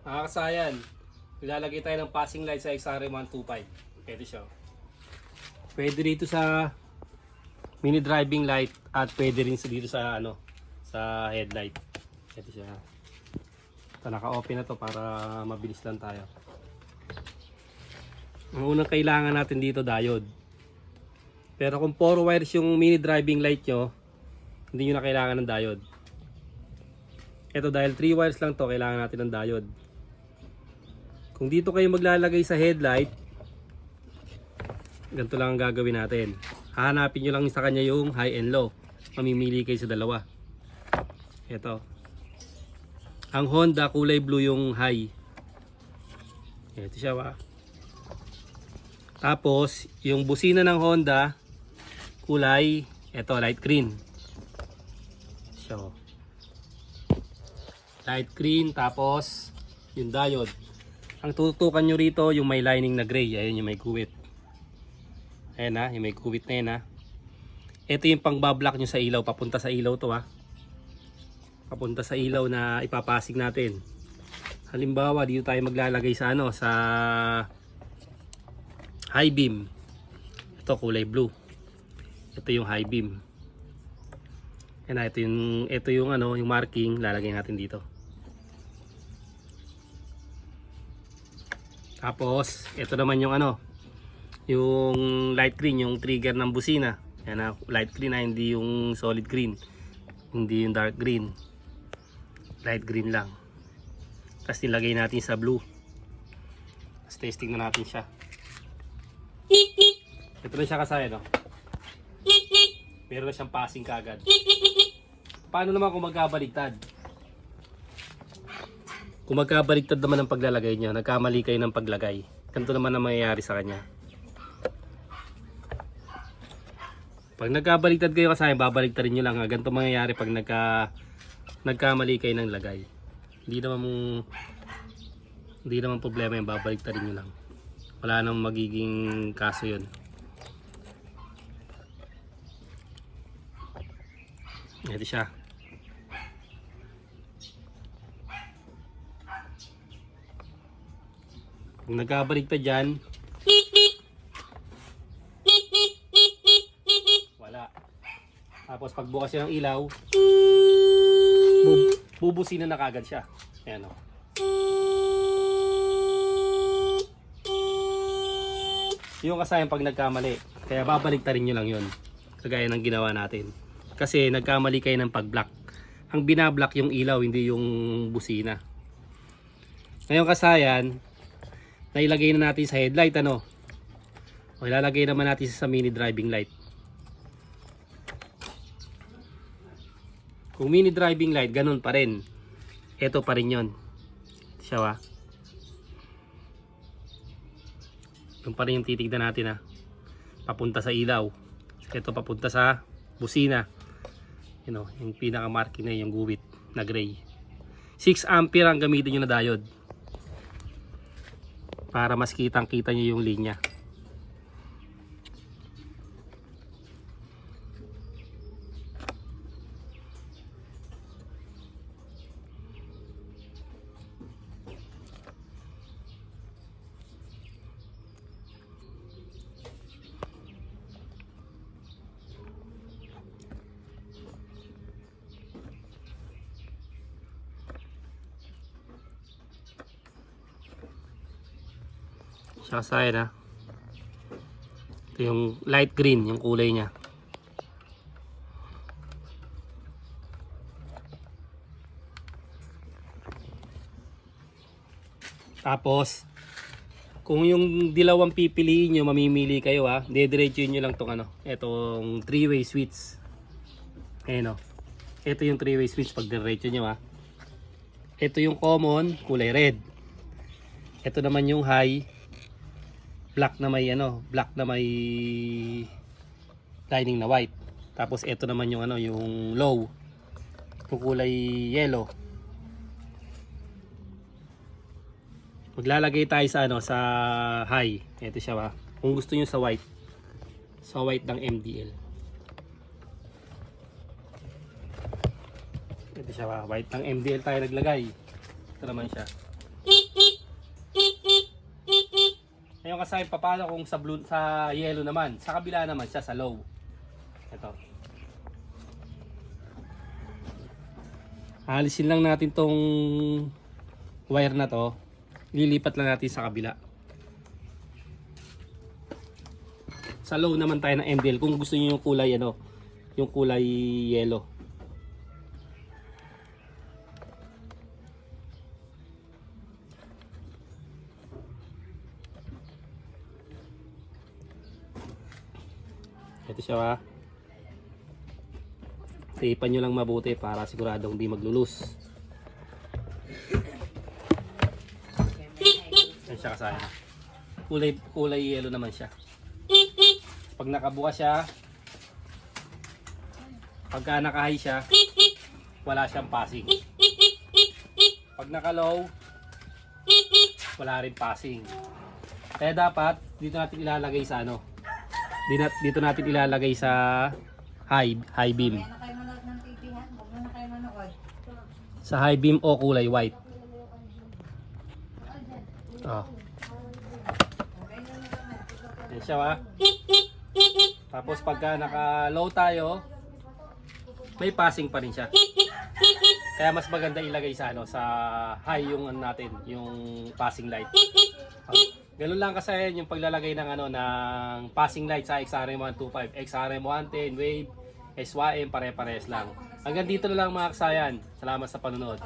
Mga kasayan, ilalagay tayo ng passing light sa XRM125. Pwede siya. Pwede dito sa mini driving light at pwede rin dito sa sa headlight. Pwede siya. Ito, naka-open na to para mabilis lang tayo. Ang unang kailangan natin dito, diode. Pero kung 4 wires yung mini driving light nyo, hindi nyo na kailangan ng diode. Ito, dahil 3 wires lang to, kailangan natin ng diode. Kung dito kayo maglalagay sa headlight, ganito lang ang gagawin natin. Hahanapin nyo lang sa kanya yung high and low. Mamimili kayo sa dalawa. Ito. Ang Honda, kulay blue yung high. Ito siya, wa. Tapos, yung busina ng Honda, kulay, ito, light green. So, light green, tapos, yung diode. Ang tututukan nyo rito, yung may lining na gray. Ayan yung may guwit. Ayan ha, yung may guwit na yan ha. Ito yung pang-bablock nyo sa ilaw. Papunta sa ilaw to ha. Papunta sa ilaw na ipapasig natin. Halimbawa, dito tayo maglalagay sa sa high beam. Ito kulay blue. Ito yung high beam. Ayan ha, ito yung yung marking, lalagay natin dito. Tapos, ito naman yung yung light green, yung trigger ng busina. Yan na, light green na, hindi yung solid green. Hindi yung dark green. Light green lang. Tapos nilagay natin sa blue. Tapos testing na natin siya. Ito na siya kasaya, no? Meron na siyang passing kagad. Paano naman kung magkabaligtad? Kung magkabaligtad naman ang paglalagay nyo, nagkamali kayo ng paglagay, ganito naman ang mangyayari sa kanya. Pag nagkabaligtad kayo kasaya, babaligtarin nyo lang. Ganito mangyayari pag nagkamali kayo ng lagay. Hindi naman problema yung babaligtarin nyo lang. Wala nang magiging kaso yun. Ito siya. Kung nagkabaligtad dyan, wala. Tapos pagbukas siya ng ilaw, bubusinan na kagad siya. Ayan o. Yung kasayang pag nagkamali, kaya babaligtarin nyo lang yun. Kagaya ng ginawa natin. Kasi nagkamali kayo ng pag-block. Ang binablock yung ilaw, hindi yung busina. Ngayon kasayan, nailagay na natin sa headlight o ilalagay naman natin sa mini driving light. Kung mini driving light, ganun pa rin. Ito pa rin yun. Siya wa. Yung pa rin yung titignan natin ha. Papunta sa ilaw. Ito papunta sa busina. Yung pinaka marking na yung guwit na gray. 6 ampere ang gamitin nyo na diode. Para mas kitang kita nyo yung linya. Siya kasaya na. Ito yung light green, yung kulay niya. Tapos, kung yung dilaw ang pipiliin nyo, mamimili kayo ha. Dediretsuin nyo lang itong itong 3-way switch. Ayan o. Ito yung 3-way switch pag diretso nyo ha. Ito yung common, kulay red. Ito naman yung high, black na may black na may lining na white. Tapos ito naman yung yung low, yung kulay yellow. Maglalagay tayo sa sa high. Ito siya ba. Kung gusto niyo sa white ng MDL. Ito siya ba. White ng MDL tayo naglagay. Ito naman siya. Ngayon kasi paano kung sa blue, sa yellow naman, sa kabila naman siya sa low. Ito. Alisin lang natin tong wire na to. Lilipat lang natin sa kabila. Sa low naman tayo ng MDL kung gusto niyo yung kulay ano, yung kulay yellow. Ito siya, tapan nyo lang mabuti para siguradong di maglulus. Yan siya kasaya. Kulay yellow naman siya. Pag nakabukas siya, pagka naka-high siya, wala siyang passing. Pag naka-low, wala rin passing. Kaya dapat dito natin ilalagay sa ano, dito natin ilalagay sa high beam. Sa high beam o kulay white. Oh. Yan siya, Tapos pagka naka-low tayo, may passing pa rin siya. Kaya mas maganda ilagay sa ano, sa high yung ano natin, yung passing light. Ganun lang kasi yung paglalagay ng ano ng passing light sa XRM125, XRM110, Wave, SYM, pare-pares lang. Hanggang dito na lang mga kasayan. Salamat sa panonood.